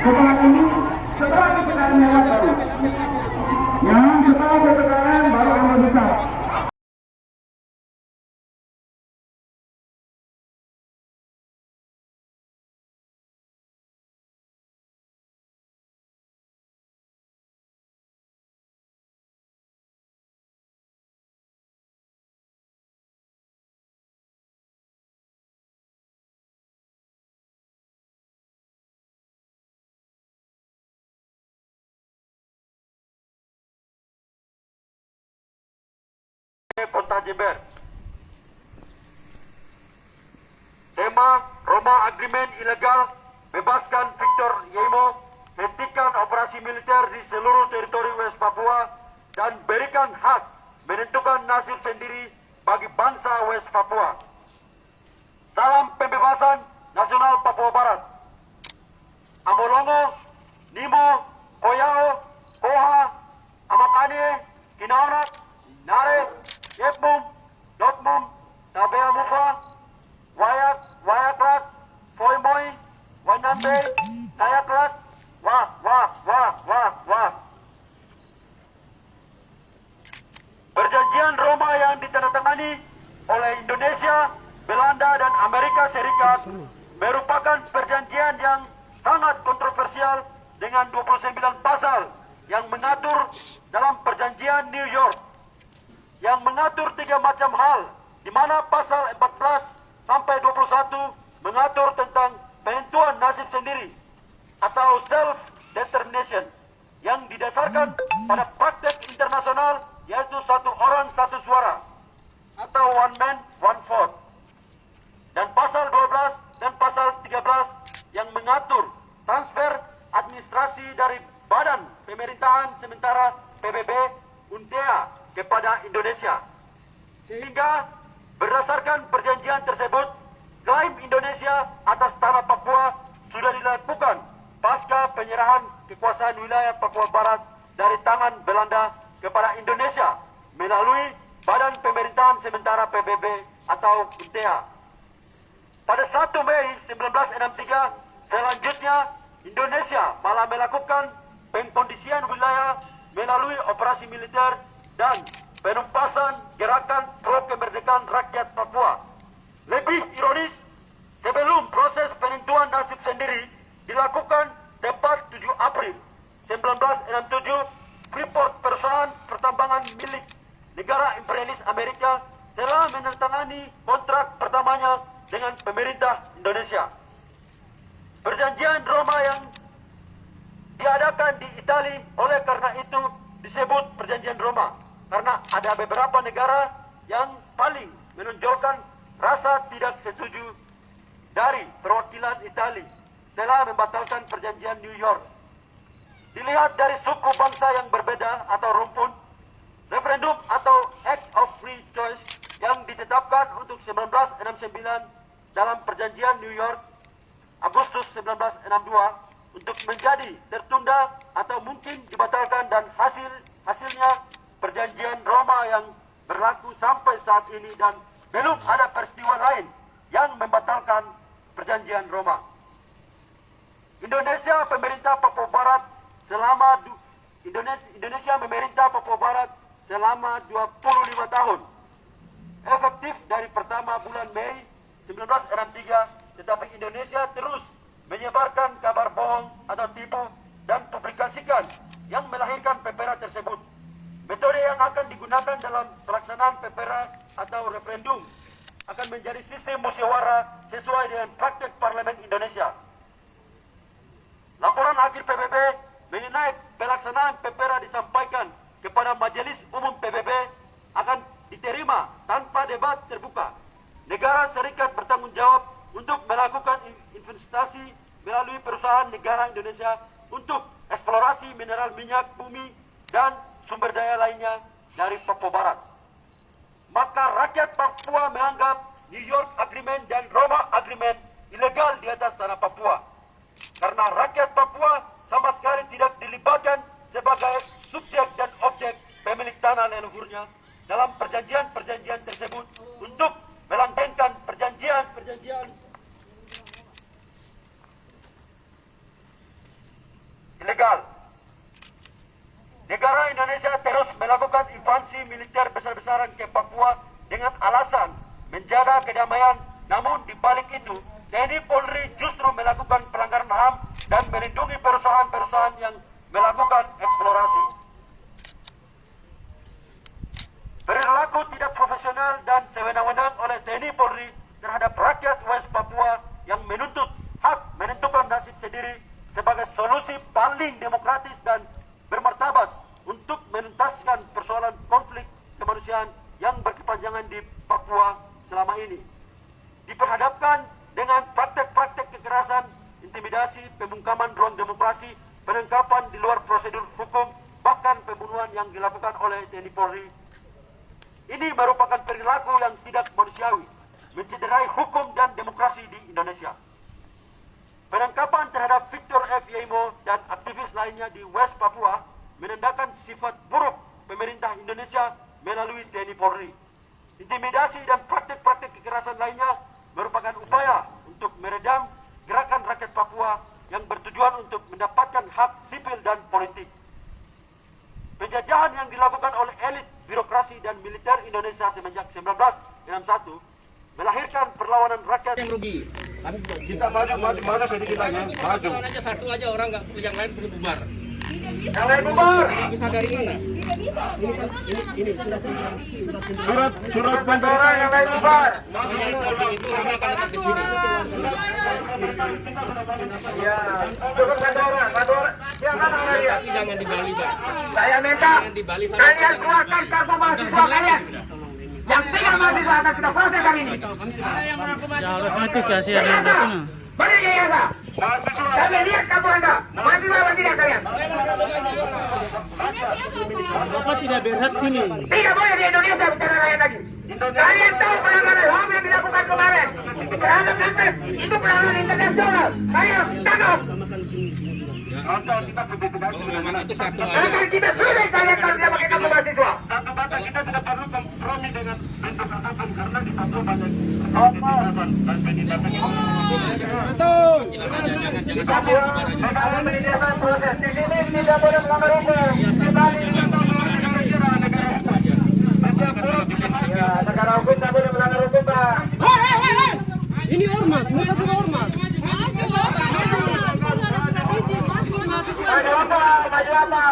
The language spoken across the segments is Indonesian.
Setelah ini, setelah PPKM lewat baru. Yang setelah PPKM baru akan besar. Kota Jember. Tema Roma Agreement ilegal, bebaskan Victor Yemo, hentikan operasi militer di seluruh teritori West Papua, dan berikan hak menentukan nasib sendiri bagi bangsa West Papua. Salam pembebasan nasional Papua Barat. Amolongo, Nimo, Koyao, Koha, Amakane, Kinaonak, Nare, Yepmum, Dotmum, Tabea Mufa, Wayak, Wayakrak, Foimoy, Wanambe, Nayakrak, Wah. Perjanjian Roma yang ditandatangani oleh Indonesia, Belanda, dan Amerika Serikat merupakan perjanjian yang sangat kontroversial dengan 29 pasal yang mengatur dalam perjanjian New York, yang mengatur 3 macam hal, di mana pasal 14 sampai 21 mengatur tentang penentuan nasib sendiri atau self-determination yang didasarkan pada praktek internasional, yaitu satu orang satu suara atau one man one vote. Dan pasal 12 dan pasal 13 yang mengatur transfer administrasi dari Badan Pemerintahan Sementara PBB UNTEA kepada Indonesia. Sehingga berdasarkan perjanjian tersebut, klaim Indonesia atas tanah Papua sudah dilakukan pasca penyerahan kekuasaan wilayah Papua Barat dari tangan Belanda kepada Indonesia melalui Badan Pemerintahan Sementara PBB atau UNTEA. Pada 1 Mei 1963, selanjutnya Indonesia malah melakukan pengkondisian wilayah melalui operasi militer dan penumpasan gerakan pro kemerdekaan rakyat Papua. Lebih ironis, sebelum proses penentuan nasib sendiri dilakukan tepat 7 April 1967, Freeport, perusahaan pertambangan milik negara imperialis Amerika, telah menandatangani kontrak pertamanya dengan pemerintah Indonesia. Perjanjian Roma yang diadakan di Italia oleh karena itu disebut Perjanjian Roma, karena ada beberapa negara yang paling menonjolkan rasa tidak setuju dari perwakilan Italia telah membatalkan Perjanjian New York. Dilihat dari suku bangsa yang berbeda atau rumpun, referendum atau Act of Free Choice yang ditetapkan untuk 1969 dalam Perjanjian New York Agustus 1962 untuk menjadi tertunda atau mungkin dibatalkan, dan hasilnya Perjanjian Roma yang berlaku sampai saat ini, dan belum ada peristiwa lain yang membatalkan Perjanjian Roma. Indonesia memerintah Papua Barat selama 25 tahun. Efektif dari pertama bulan Mei 1963, tetapi Indonesia terus menyebarkan kabar bohong atau tipu dan publikasikan yang melahirkan PEPERA tersebut. Metode yang akan digunakan dalam pelaksanaan PEPERA atau referendum akan menjadi sistem musyawarah sesuai dengan praktek Parlemen Indonesia. Laporan akhir PBB mengenai pelaksanaan PEPERA disampaikan kepada Majelis Umum PBB akan diterima tanpa debat terbuka. Negara serikat bertanggung jawab untuk melakukan investasi melalui perusahaan negara Indonesia untuk eksplorasi mineral minyak bumi dan sumber daya lainnya dari Papua Barat. Maka rakyat Papua menganggap New York Agreement dan Roma Agreement ilegal di atas tanah Papua. Karena rakyat Papua sama sekali tidak dilibatkan sebagai subjek dan objek pemilik tanah leluhurnya dalam perjanjian-perjanjian tersebut untuk melanggengkan perjanjian-perjanjian ilegal. Negara Indonesia terus melakukan invasi militer besar-besaran ke Papua dengan alasan menjaga kedamaian, namun di balik itu TNI Polri justru melakukan pelanggaran HAM dan melindungi perusahaan-perusahaan yang melakukan eksplorasi. Perilaku tidak profesional dan sewenang-wenang oleh TNI Polri terhadap rakyat West Papua yang menuntut hak menentukan nasib sendiri sebagai solusi paling demokratis dan bermartabat untuk menuntaskan persoalan konflik kemanusiaan yang berkepanjangan di Papua selama ini. Diperhadapkan dengan praktek-praktek kekerasan, intimidasi, pembungkaman ruang demokrasi, penangkapan di luar prosedur hukum, bahkan pembunuhan yang dilakukan oleh TNI Polri. Ini merupakan perilaku yang tidak manusiawi, mencederai hukum dan demokrasi di Indonesia. Penangkapan terhadap Victor F. Yemo dan aktivis lainnya di West Papua menandakan sifat buruk pemerintah Indonesia melalui TNI Polri. Intimidasi dan praktek-praktek kekerasan lainnya merupakan upaya untuk meredam gerakan rakyat Papua yang bertujuan untuk mendapatkan hak sipil dan politik. Penjajahan yang dilakukan oleh elit birokrasi dan militer Indonesia semenjak 1961 melahirkan perlawanan rakyat yang rugi. Kita maju sedikit aja. Maju. Kalau aja satu aja orang nggak, yang lain perlu bubar. Yang lain bubar. Bisa dari mana? Surat pendataan yang lain bubar. Itu orang akan datang ke sini. Ya, cukup satu orang. Silakan kalian. Tapi jangan di Bali, Pak. Saya minta Di Bali sana. kalian keluarkan kartu mahasiswa kalian. Yang pegang mahasiswa akan kita proses hari ini. Itu kasih ada yang satu nah. Beri ijazah. Kami lihat kartu Anda. Mahasiswa atau tidak kalian? Bapak tidak berhak sini. Tidak boleh di Indonesia bicara lain lagi. Kalian tahu pelanggaran HAM yang dilakukan kemarin terhadap Memphis itu pelanggaran internasional. Kalian harus tangkap. Itu satu aja. Akan kita suruh kalian kalau tidak pakai kartu mahasiswa. Satu kata kita tidak perlu kompromi dengan bentuk apapun karena di Papua banyak penindasan dan penindasan. Kita akan menyelesaikan proses. Di sini tidak boleh melanggar hukum. Di Bali ya, negara hukum tidak boleh melanggar hukum, Pak. Ini ormas, mereka juga ormas. Maju apa? Maju apa?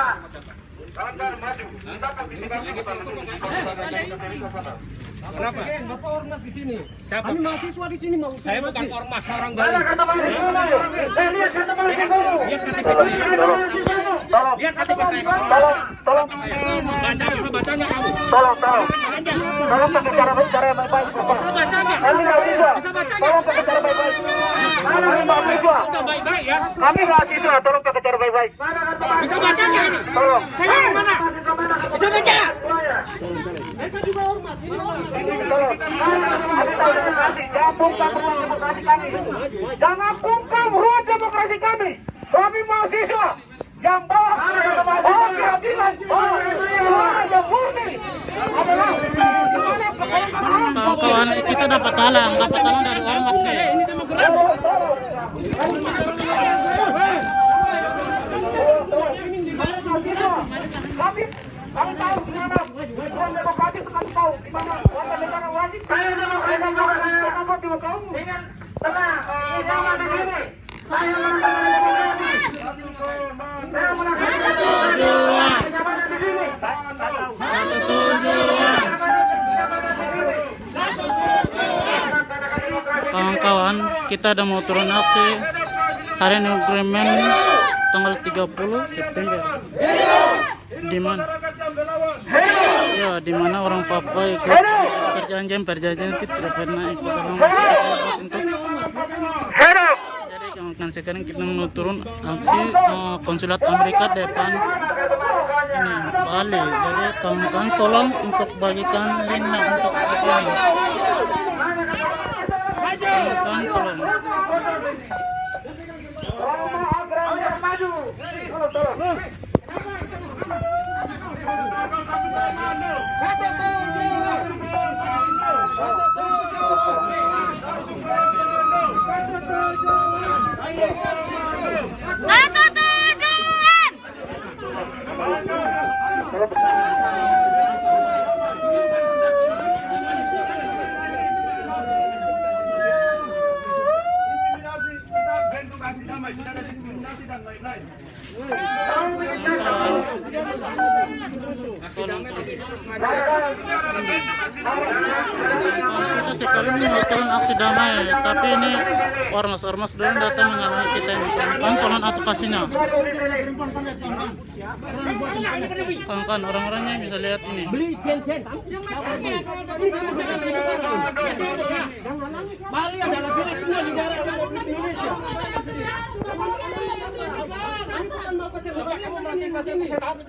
Kenapa? Bapak ormas di sini. Siapa? Kami mahasiswa di sini mau. Saya bukan ormas, orang Bali. Mana kata mahasiswa? Lihat kata mahasiswa. Tolong. Lihat KTP saya. Tolong. Baca, bisa bacanya kamu. Tolong bicara baik-baik. Kami mahasiswa. Tolong bicara baik-baik. Kami mahasiswa. Sudah baik-baik ya. Kami mahasiswa. Tolong bicara baik-baik. Bisa bacanya ini. Tolong. Saya di mana? Bisa baca. Mereka juga ormas. Ini ormas. Tolong. Kami tahu demokrasi. Jangan bungkam ruang demokrasi kami. Jangan bungkam ruang demokrasi kami. Kami mahasiswa. Yang bawa keadilan. Yang murni. Adalah Kawan-kawan kita dapat talang dari ormas nih. Ini kami tahu di mana ruang demokrasi itu kami tahu di mana warga negara wajib. Saya demokrasi juga saya takut juga kamu. Dengan tenang, jangan di sini. Saya melaksanakan demokrasi. Saya melaksanakan demokrasi. Jangan di sini. Kawan-kawan kita ada mau turun aksi hari ini agreement tanggal 30 September. Di mana? Ya, di mana orang Papua ikut perjanjian itu tidak pernah ikut dalam untuk. Jadi kan sekarang kita mau turun aksi konsulat Amerika depan ini Bali. Jadi kawan-kawan tolong untuk bagikan linknya untuk apa ini. Kawan-kawan tolong. Satu tujuan. Kita sekarang ini mau turun aksi damai, tapi ini ormas-ormas dulu datang menghalangi kita ini. Kan tolong advokasinya. Kan orang-orangnya bisa lihat ini. Bali adalah sebuah negara Republik Indonesia.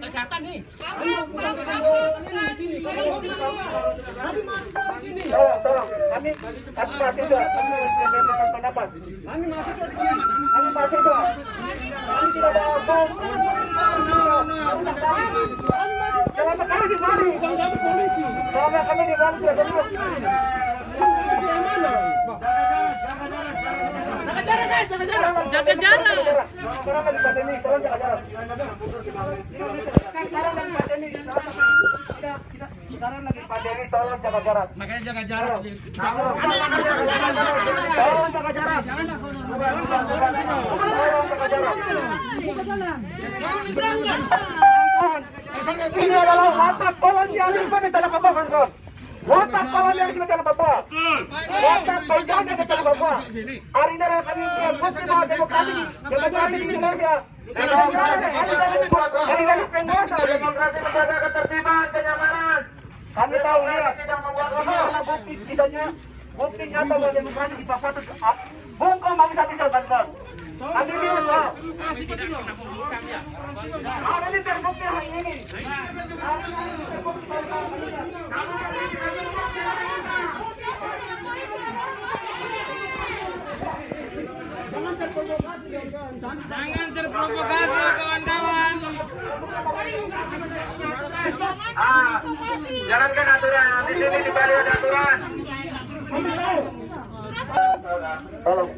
Kesehatan nih. Tolong, kami mahasiswa, kami menyampaikan pendapat. Kami mahasiswa, kami tidak mau bom. Selama kami di Bali, selama kami di Bali tidak tenang. Jaga jarak. Sekarang lagi pandemi, tolong jaga jarak. Sekarang lagi pandemi, tolong jaga jarak. Makanya jaga jarak. Tolong jaga jarak. Ini adalah watak kolonialisme di tanah Papua, kawan-kawan. Watak kolonialisme di tanah Papua. Watak penjajah di tanah Papua. Hari ini kami bukti bahwa demokrasi di Indonesia. Demokrasi menjaga ketertiban, kenyamanan. Kami tahu lihat masalah bukti kisahnya, bukti nyata bahwa demokrasi di Papua itu bungkam habis-habisan, kawan-kawan. Kami lihat loh. Hari ini terbukti hari ini. Jangan terprovokasi kawan-kawan. Jalankan aturan. Di sini di Bali ada aturan. Tolong.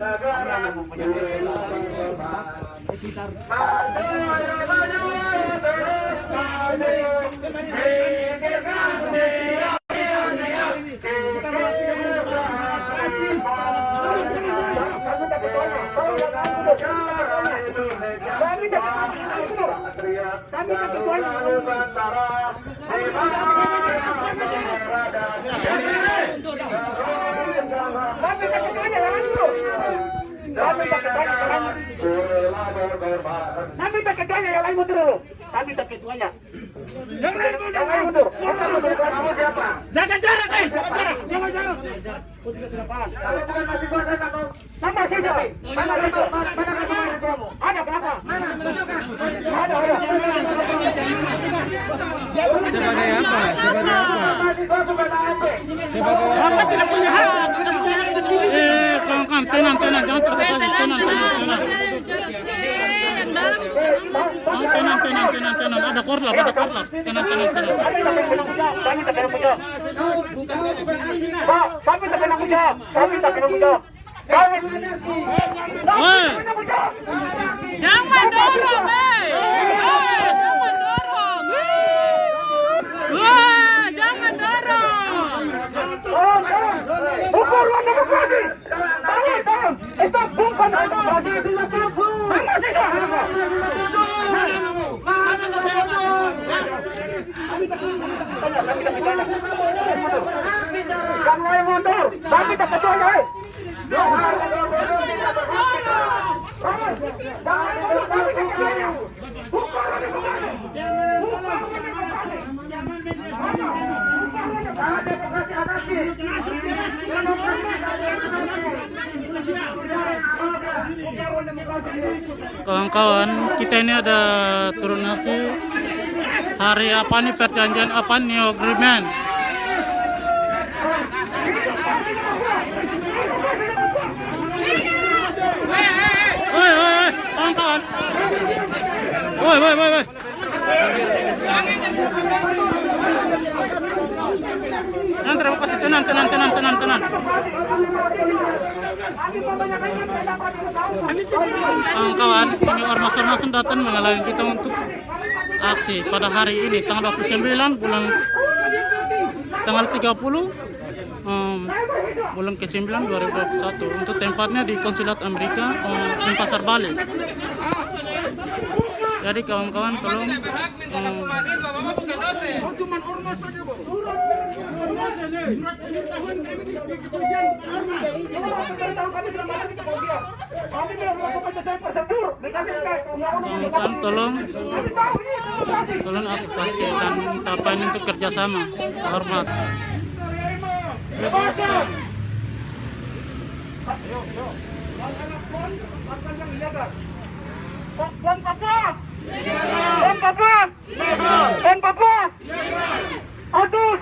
Kami tak ketuanya, yang lain mundur dulu. Kami tak ketuanya. Yang lain mundur. Kamu siapa? Jaga jarak, jaga jarak. Jangan. Kamu bukan mahasiswa saya, kamu. Saya mahasiswa. Mana mahasiswamu? Ada, kenapa? Mana? Ada. Sebagai apa? Mahasiswa bukan AP. Apa tidak punya hak? Tidak punya hak di sini. Kawan-kawan, tenang, jangan terprovokasi, tenang. Tenang, ada korlap, tenang. Kami tak kena menjawab. Pak, kami tak kena menjawab. Jangan dorong, jangan dorong. Wah, jangan dorong. Ukur demokrasi. Tolong. Stop, bukan demokrasi. Mahasiswa. Yang lain mundur. Kami tak ketuanya. Jangan provokasi segalanya. Bukan demokrasi. Jangan demokrasi anarkis. Kawan-kawan, kita ini ada turnasi hari apa nih, perjanjian apa nih, agreement. Woi, kawan-kawan. Woi. Terima kasih, tenang. Kawan-kawan, ini ormas-ormas datang menghalangi kita untuk aksi pada hari ini tanggal 29 tanggal 30 bulan ke-9 2021. Untuk tempatnya di Konsulat Amerika di Pasar Bali. Jadi kawan-kawan tolong Cuman ormas saja, Bang. kawan-kawan tolong advokasi dan tahapan untuk kerjasama. Hormat. Pon Papua. Otus.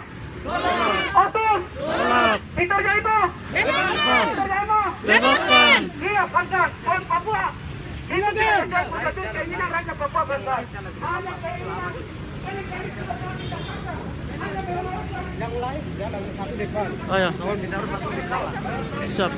Victor Jaito. Bebaskan. Iya, bangsa. Pon Papua. Ini keinginan Raja Papua, bangsa. Ayo. Siap.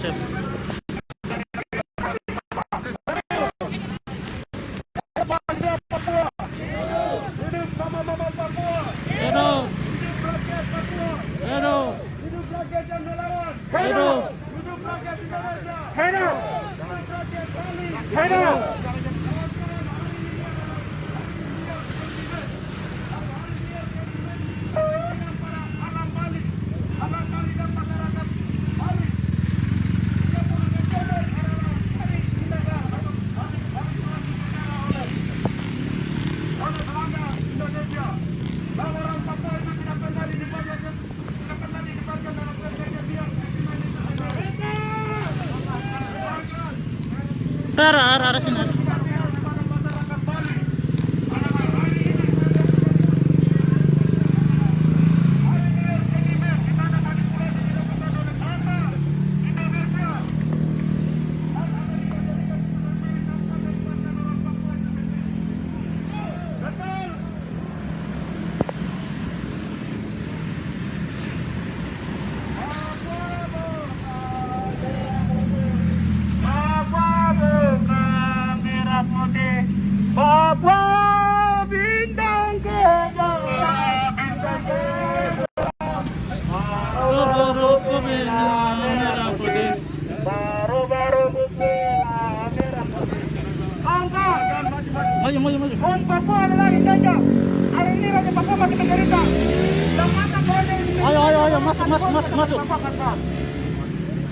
Arah sini. Papua bintang kejaya, Baru-baru merah putih. baru-baru merah putih. Angkat dan maju. Pon Papua adalah Indonesia. Hari ini Raja Papua masih menderita. Ayo, masuk.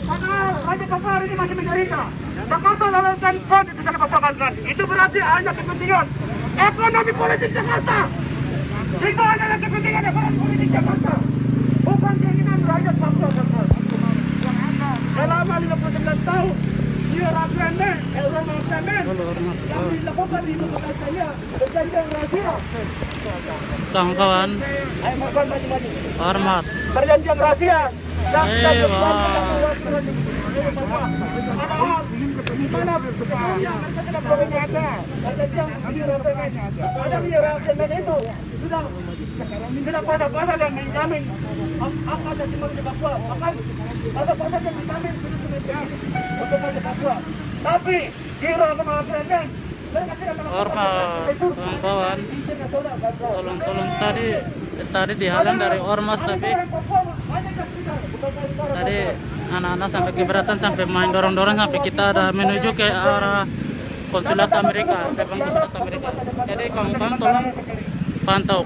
Karena Raja Papua hari ini masih menderita. Jakarta lalaikan pon itu sangat membahayakan. Itu berarti hanya kepentingan ekonomi politik Jakarta. Itu adalah kepentingan ekonomi politik Jakarta. Bukan keinginan rakyat Papua. Selama 59 tahun, referendum yang dilakukan di ibu kota saya perjanjian rahasia. Kawan-kawan, Ayo maju. hormat. Perjanjian rahasia. Mana itu sudah pasal-pasal yang menjamin hak asasi manusia Papua, pasal-pasal yang menjamin untuk manusia Papua. Tapi di ruang referendum mereka tidak Hormat, kawan-kawan. Tolong tadi dihalang dari ormas, tapi tadi anak-anak sampai keberatan, sampai main dorong-dorong, sampai kita ada menuju ke arah Konsulat Amerika, depan Konsulat Amerika. Jadi kawan-kawan tolong pantau.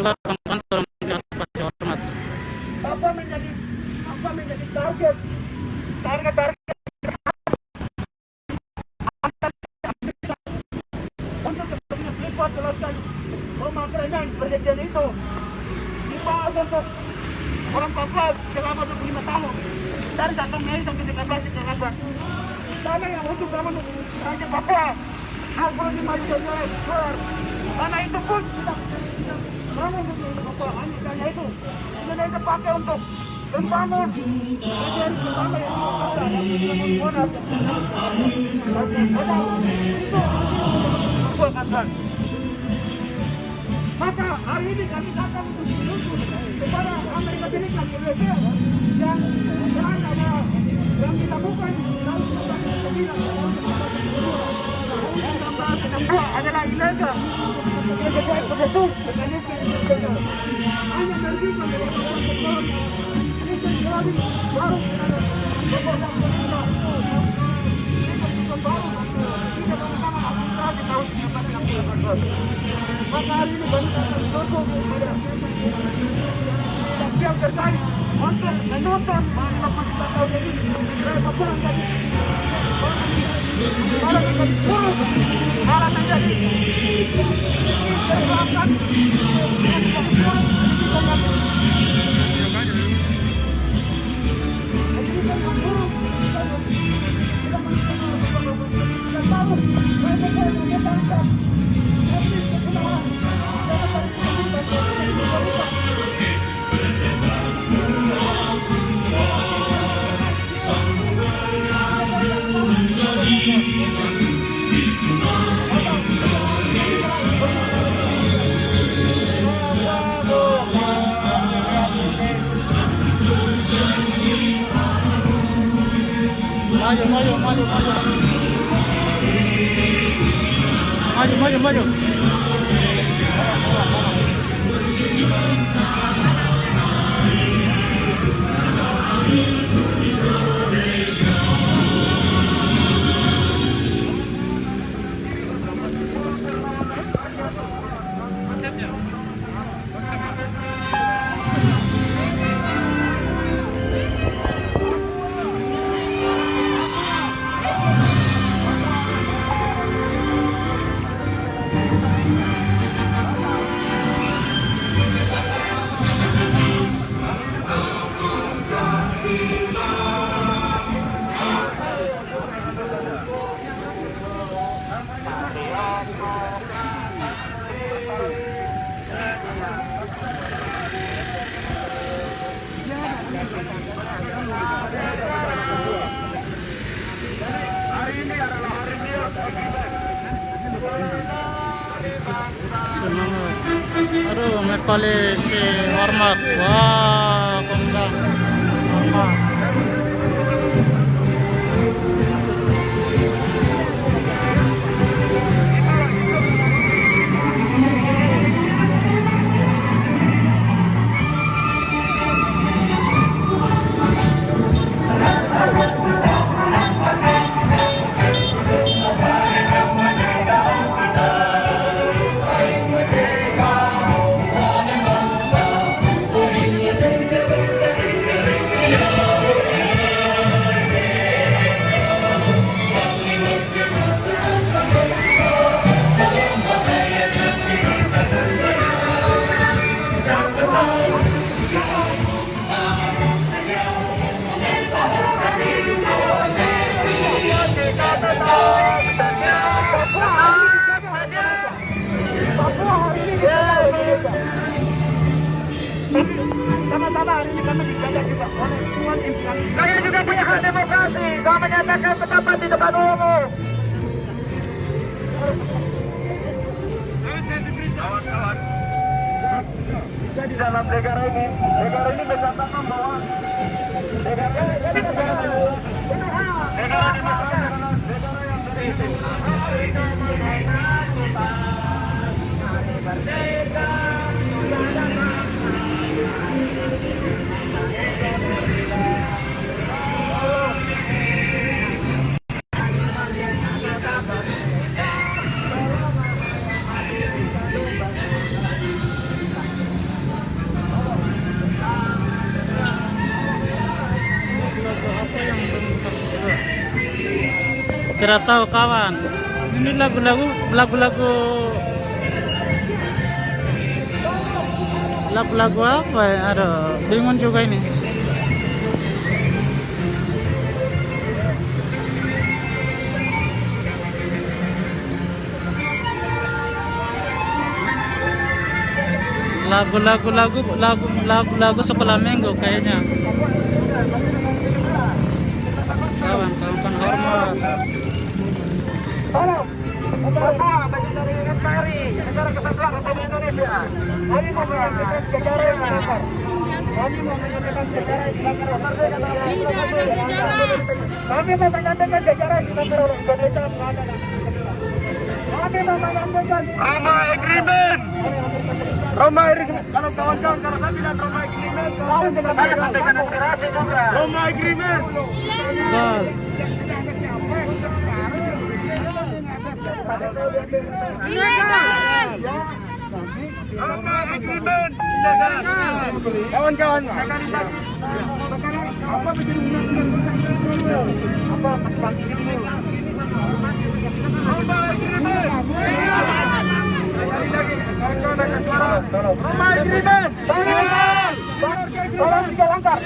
keluar kantor pasti hormat. Apa menjadi target untuk kepentingan Freeport selesai pemakaran perjanjian itu dibahas untuk orang Papua selama 25 tahun dari 1 Mei sampai 13 Desember. Dana yang untuk bangun Raja Papua 65 juta dolar. Dana itu pun tidak bangun untuk Papua, hanya dana itu Indonesia pakai untuk membangun PDRI pertama yang ada yang membangun Monas. Maka hari ini kami datang untuk menuntut kepada Amerika Serikat Indonesia yang ada yang dilakukan tahun 1999 adalah ilegal. Sebagai penutup mekanisme internasional hanya menerima baru maka hari ini baru akan menuntut kepada yang terkait untuk menuntut pemerintah tahun ini dari Papua tadi malah menjadi buruk, malah menjadi terselangkan maju. Aduh, Merpale si hormat. Wah, kondang hormat. Sama-sama hari ini kami dijaga juga oleh Tuhan Impian. Saya juga punya hak demokrasi. Saya menyatakan pendapat di depan umum. Kawan-kawan, kita di dalam negara ini menyatakan bahwa negara demokrasi adalah negara yang berisik. Kira tahu kawan. Ini lagu-lagu apa ya? Aduh, bingung juga ini. Lagu sekolah minggu kayaknya. Kawan hormat. Halo, Bapak, bagian dari NKRI, Negara Kesatuan Republik Indonesia. Kami mau menyampaikan sejarah yang dilanggar. Kami mau menyampaikan sejarah yang dilanggar oleh merdeka dan Tidak ada sejarah. Kami mau menyampaikan sejarah yang dilanggar oleh Indonesia. Kami mau menyampaikan Roma Agreement. Roma Agreement. Kalau kawan-kawan kalau saya bilang Roma Agreement, saya sampaikan aspirasi juga. Roma Agreement. Betul. Ilegal. Roma Agreement. Kawan-kawan, sekali lagi. Apa menjadi undang-undang apa pagi ini? Roma Agreement. Sekali lagi, kawan-kawan dengan suara. Roma Agreement. Tolong dijalankan.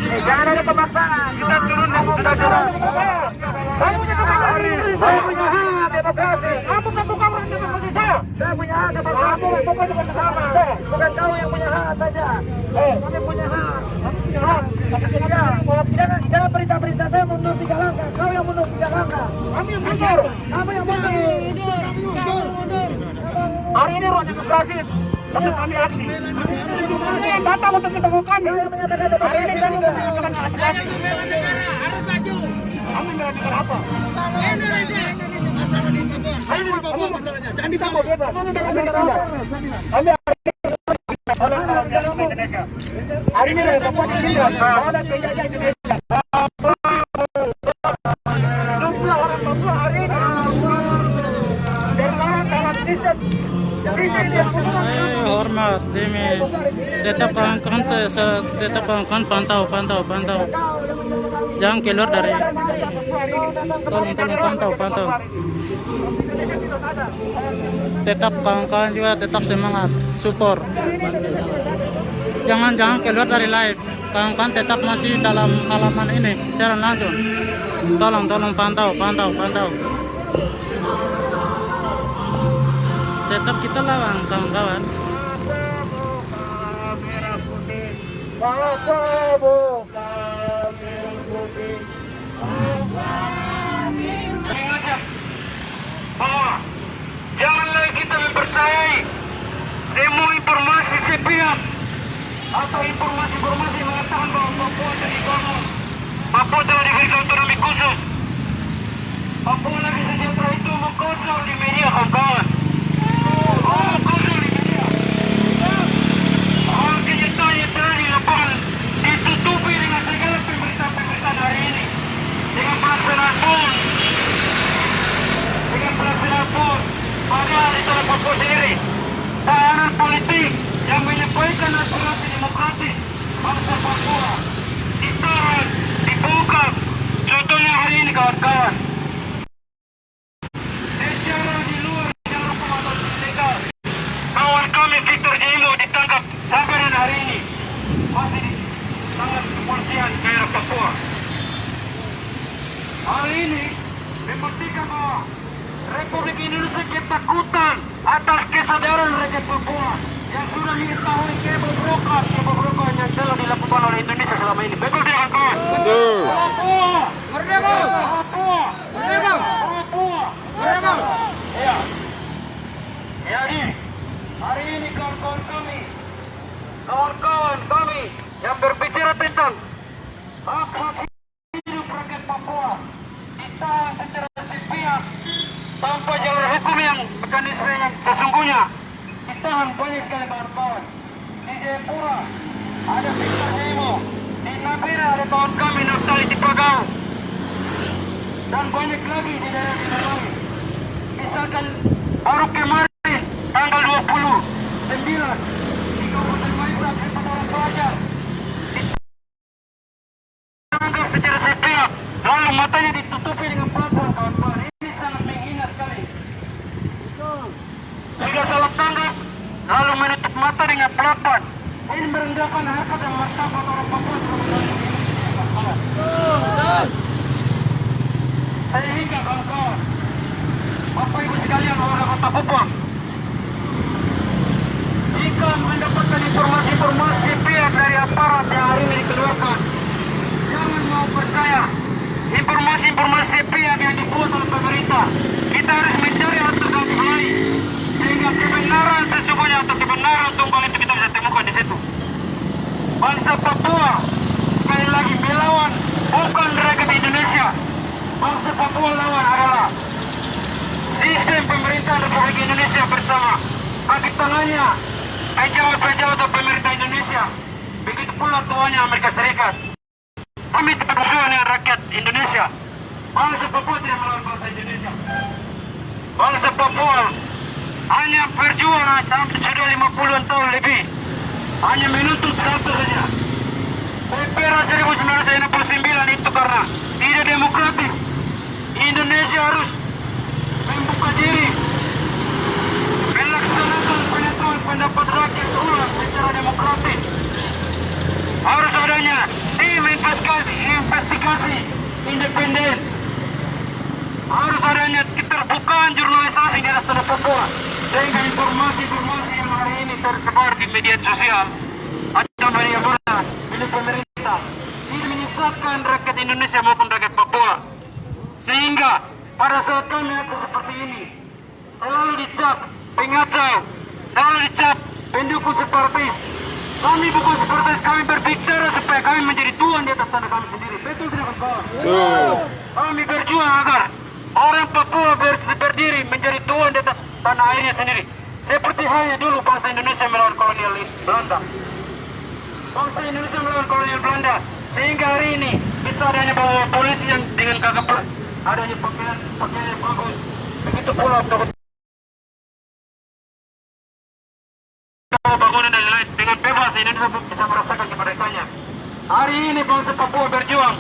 Jangan ada pemaksaan. Kita turun dan buka jalan. Saya punya demokrasi. Saya punya hak demokrasi. Aku kan bukan orang demokrasi saya. Saya punya hak demokrasi. Aku bukan bersama. Bukan kau yang punya hak saja. Kami punya hak. Kami punya hak. Jangan perintah-perintah saya mundur 3 langkah. Kau yang mundur 3 langkah. Kami yang mundur. Kami yang mundur. Hari ini ruang demokrasi. Untuk kami aksi. Ini yang datang untuk ditemukan. Hari ini kami menunjukkan aspirasi. Saya membela negara, harus maju. Kami melakukan apa? Indonesia. Jangan ditambah bebas. Kami Indonesia. Hari ini ada Papua ditindas. Ada penjajah Indonesia. Jumlah orang Papua hari ini dari orang dalam sistem. Hormat demi tetap kawan pantau. Jangan keluar dari. Tolong pantau. Tetap kawan-kawan juga tetap semangat, support. Jangan keluar dari live. Kawan-kawan tetap masih dalam halaman ini secara langsung. Tolong pantau. Tetap kita lawan kawan-kawan. Bahwa jangan lagi kita mempercayai semua informasi sepihak atau informasi mengatakan bahwa Papua jadi bangun, Papua telah diberikan otonomi khusus, Papua lagi sejahtera itu mengkosong di media kawan-kawan. Kenyataan yang telah di lapangan ditutupi dengan segala pemberitaan hari ini dengan pelaksanaan pun padahal itu adalah Papua sendiri. Tahanan politik yang menyampaikan aspirasi demokratis bangsa Papua ditahan, dibungkam. Contohnya hari ini kawan-kawan. Secara di luar jalur hukum atau ilegal, kawan kami Victor Jimo ditangkap sampai dengan hari ini masih di tangan kepolisian daerah Papua. Hal ini membuktikan bahwa Republik Indonesia ketakutan atas kesadaran rakyat Papua yang sudah mengetahui kebobrokan yang telah dilakukan oleh Indonesia selama ini. Betul tidak kawan? Betul. Papua merdeka. Papua merdeka. Papua merdeka. Ya. Jadi hari ini kawan-kawan kami yang berbicara tentang hak hidup rakyat Papua ditahan secara sepihak tanpa jalur hukum yang mekanisme yang sesungguhnya. Ditahan banyak sekali kawan-kawan. Di Jayapura ada Victor Jimo, di Nabira ada kawan kami Naftali Tipagau, dan banyak lagi di daerah lain. Misalkan baru kemarin tanggal 29 di Kabupaten Maibrat di Pelajar ditangkap secara sepihak lalu matanya ditutupi dengan pelapor, kawan-kawan. Ini sangat menghina sekali. Sudah salah tanggap, lalu menutup mata dengan pelapor. Ini merendahkan harkat dan martabat orang Papua selama ini. Sehingga kawan-kawan, Bapak Ibu sekalian warga Kota Kupang, jika mendapatkan informasi-informasi pihak dari aparat yang hari ini dikeluarkan, jangan mau percaya informasi-informasi pihak yang dibuat oleh pemerintah. Kita harus mencari alternatif lain, sehingga kebenaran sesungguhnya atau kebenaran tunggal itu kita bisa temukan di situ. Bangsa Papua sekali lagi melawan bukan rakyat Indonesia. Bangsa Papua lawan adalah sistem pemerintahan Republik Indonesia bersama kaki tangannya pejabat-pejabat pemerintah Indonesia. Begitu pula tuannya Amerika Serikat. Kami tidak berjuang dengan rakyat Indonesia. Bangsa Papua tidak melawan bangsa Indonesia. Bangsa Papua hanya berjuang sampai sudah 50 tahun lebih. Hanya menuntut satu saja. Era 1969 itu karena tidak demokratis. Indonesia harus membuka diri, melaksanakan penentuan pendapat rakyat ulang secara demokratis. Harus adanya tim investigasi independen. Harus adanya keterbukaan jurnalisasi di atas tanah Papua, sehingga informasi-informasi yang hari ini tersebar di media sosial atau media mana milik pemerintah tidak menyesatkan rakyat Indonesia maupun rakyat Papua. Sehingga pada saat kami aksi seperti ini selalu dicap pengacau, selalu dicap pendukung separatis. Kami bukan separatis, kami berbicara supaya kami menjadi tuan di atas tanah kami sendiri. Betul tidak kawan? Kami berjuang agar orang Papua berdiri menjadi tuan di atas tanah airnya sendiri. Seperti halnya dulu bangsa Indonesia melawan kolonial Belanda. Bangsa Indonesia melawan kolonial Belanda. Sehingga hari ini bisa adanya bawa polisi yang dengan gagap adanya pakaian yang bagus. Begitu pula bangunan dan lain dengan bebas Indonesia bisa merasakan kemerdekaannya. Hari ini bangsa Papua berjuang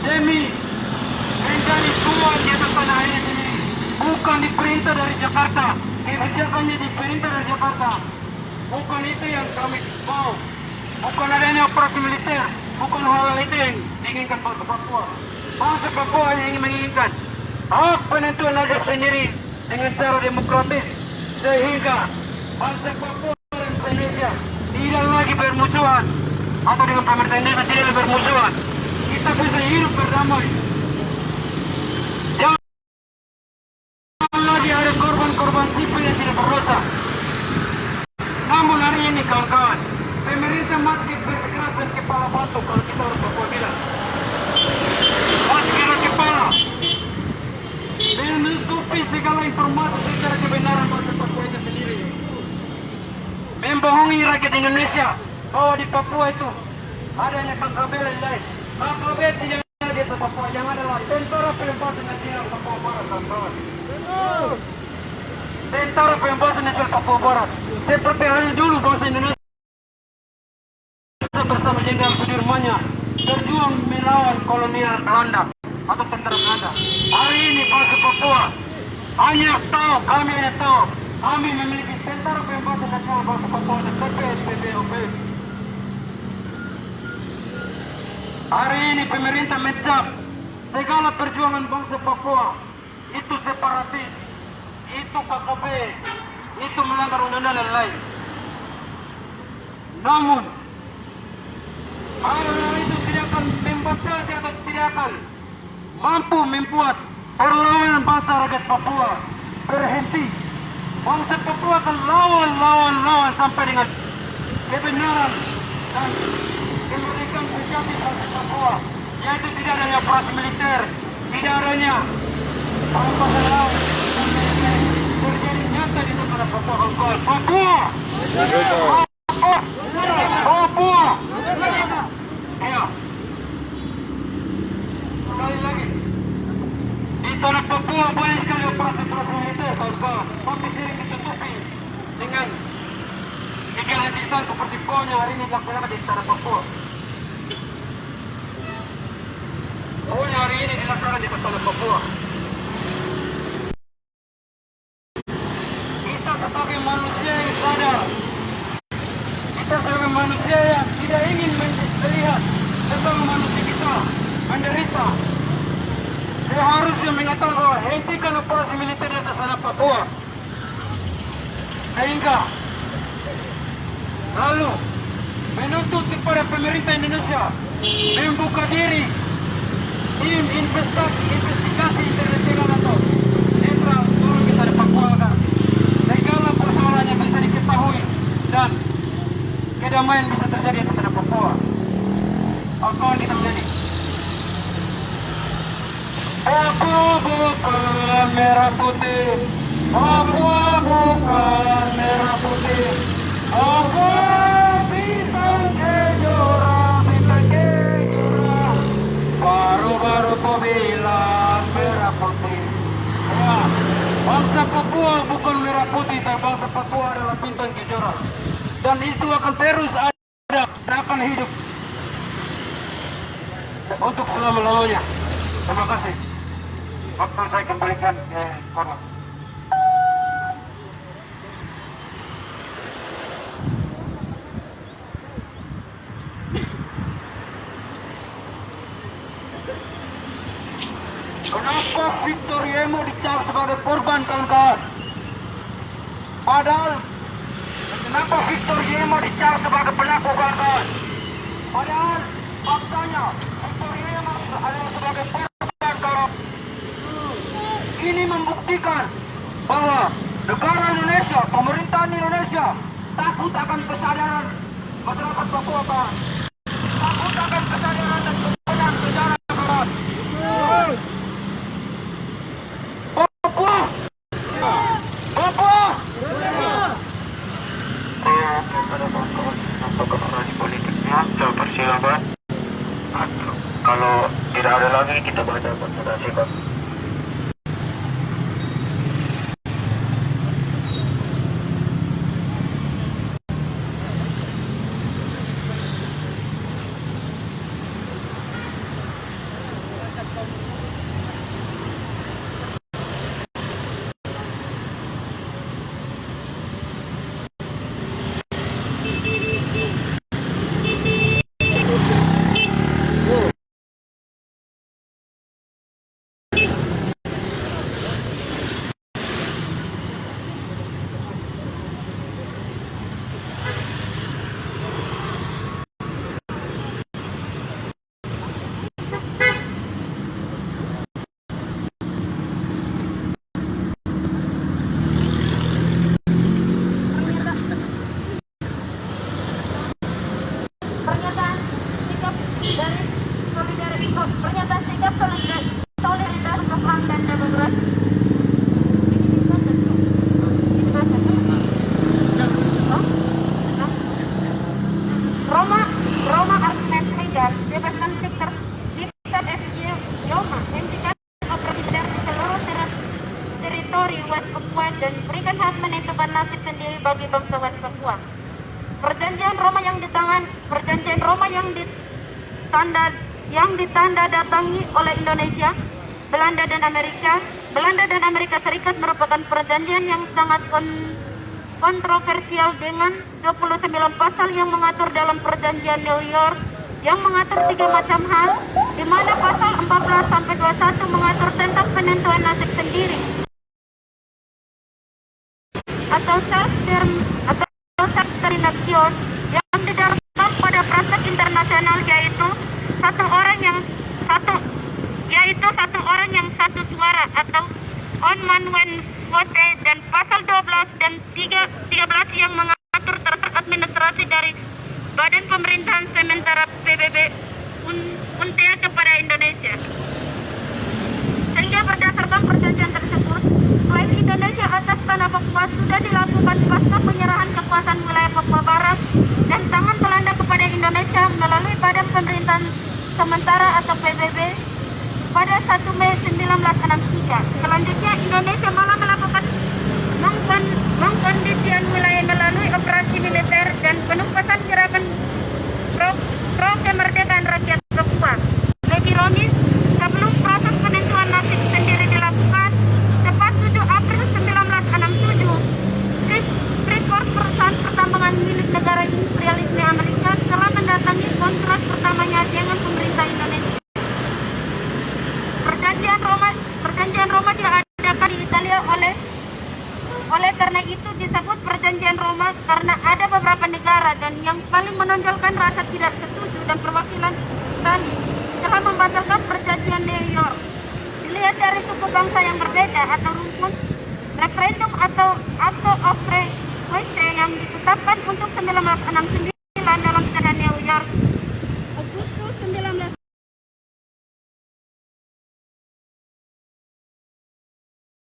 demi menjadi tuan di atas tanah air ini. Bukan diperintah dari Jakarta, kebijakannya diperintah dari Jakarta. Bukan itu yang kami mau. Bukan adanya operasi militer, bukan hal itu yang diinginkan bangsa Papua. Bangsa Papua hanya ingin menginginkan hak penentuan nasib sendiri dengan cara demokratis, sehingga bangsa Papua dan Indonesia tidak lagi bermusuhan, atau dengan pemerintah Indonesia tidak lagi bermusuhan. Kita bisa hidup berdamai. Jangan lagi ada korban-korban sipil yang tidak berdosa. Namun hari ini kawan-kawan, pemerintah masih bersikeras dan kepala batu kalau kita orang Papua bilang. Masih keras kepala. Menutupi segala informasi secara kebenaran bangsa Papua itu sendiri. Membohongi rakyat Indonesia bahwa di Papua itu adanya KKB dan lain. KKB tidak ada di Papua, yang adalah Tentara Pembebasan Nasional Papua Barat, kawan-kawan. Tentara Pembebasan Nasional Papua Barat. Seperti halnya dulu bangsa Indonesia bersama Jenderal Sudirmannya berjuang melawan kolonial Belanda atau tentara Belanda. Hari ini bangsa Papua hanya tahu, kami hanya tahu, kami memiliki Tentara Pembebasan Nasional bangsa Papua dan TPSPBOP. Hari ini pemerintah mencap segala perjuangan bangsa Papua itu separatis, itu KKB, itu melanggar undang-undang dan lain. Namun hal itu tidak akan membatasi atau tidak akan mampu membuat perlawanan bangsa rakyat Papua berhenti. Bangsa Papua akan lawan sampai dengan kebenaran dan kemerdekaan sejati bangsa Papua, yaitu tidak adanya operasi militer, tidak adanya perang laut dan lain-lain terjadi nyata di negara Papua. Papua. Ya. Sekali lagi, di tanah Papua banyak sekali operasi militer, kawan-kawan. Tapi sering ditutupi dengan kegiatan seperti PON yang hari ini dilakukan di tanah Papua. Pokoknya kebenaran di tanah Papua. Kita sebagai manusia yang sadar, kita sebagai manusia yang tidak ingin melihat sesama manusia kita menderita, seharusnya mengatakan bahwa hentikan operasi militer di atas tanah Papua, sehingga lalu menuntut kepada pemerintah Indonesia membuka diri tim investigasi internasional atau netral turun ke tanah Papua agar segala persoalannya bisa diketahui dan kedamaian bisa terjadi di tanah Papua. Apa yang terjadi? Papua bukan merah putih, Papua bukan merah putih, Papua bintang kejora, baru-baru kau bilang merah putih. Ya, bangsa Papua bukan merah putih, tapi bangsa Papua adalah bintang kejora, dan itu akan terus ada dan akan hidup untuk selama-lamanya. Terima kasih. Waktu saya kembalikan ke Korban. Kenapa Victor Yemo dicap sebagai korban, kawan-kawan? Padahal kenapa Victor Yemo dicap sebagai pelaku, kawan-kawan? Padahal faktanya Victor Yemo adalah sebagai korban, kawan. Ini membuktikan bahwa negara Indonesia, pemerintahan Indonesia takut akan kesadaran masyarakat Papua, kawan. Takut akan kesadaran dan kebenaran sejarah, kawan. Papua! Papua! Kepada kawan-kawan untuk komunikasi politiknya, saya persilakan. Kalau tidak ada lagi, kita baca konsultasi, Pak. Pernyataan sikap solidaritas Jepang dan demokrasi. Roma argument legal bebaskan Victor FJ Yoma, hentikan operasi militer di seluruh teritori West Papua dan berikan hak menentukan nasib sendiri bagi bangsa West Papua. Perjanjian Roma yang ditandatangi oleh Indonesia, Belanda dan Amerika Serikat merupakan perjanjian yang sangat kontroversial dengan 29 pasal yang mengatur dalam perjanjian New York yang mengatur 3 macam hal, di mana pasal 14 sampai 21 mengatur tentang penentuan nasib sendiri atau self-determination yang didasarkan pada praktek internasional, yaitu satu orang yang satu suara atau on man when vote, dan pasal 12 dan 13 yang mengatur terkait administrasi dari Badan Pemerintahan Sementara PBB UNTEA kepada Indonesia. Sehingga berdasarkan perjanjian tersebut, klaim Indonesia atas tanah Papua sudah dilakukan pasca penyerahan kekuasaan wilayah Papua Barat dan tangan Belanda kepada Indonesia melalui Badan Pemerintahan Sementara atau PBB pada 1 Mei 1963. Selanjutnya Indonesia malah melakukan mengkondisikan wilayah melalui operasi militer dan penumpasan gerakan pro kemerdekaan rakyat Papua. Lebih ironis, sebelum proses penentuan suara, dan yang paling menonjolkan rasa tidak setuju dan perwakilan tadi telah membatalkan perjanjian New York. Dilihat dari suku bangsa yang berbeda atau rumpun, referendum atau Act of Request yang ditetapkan untuk 1969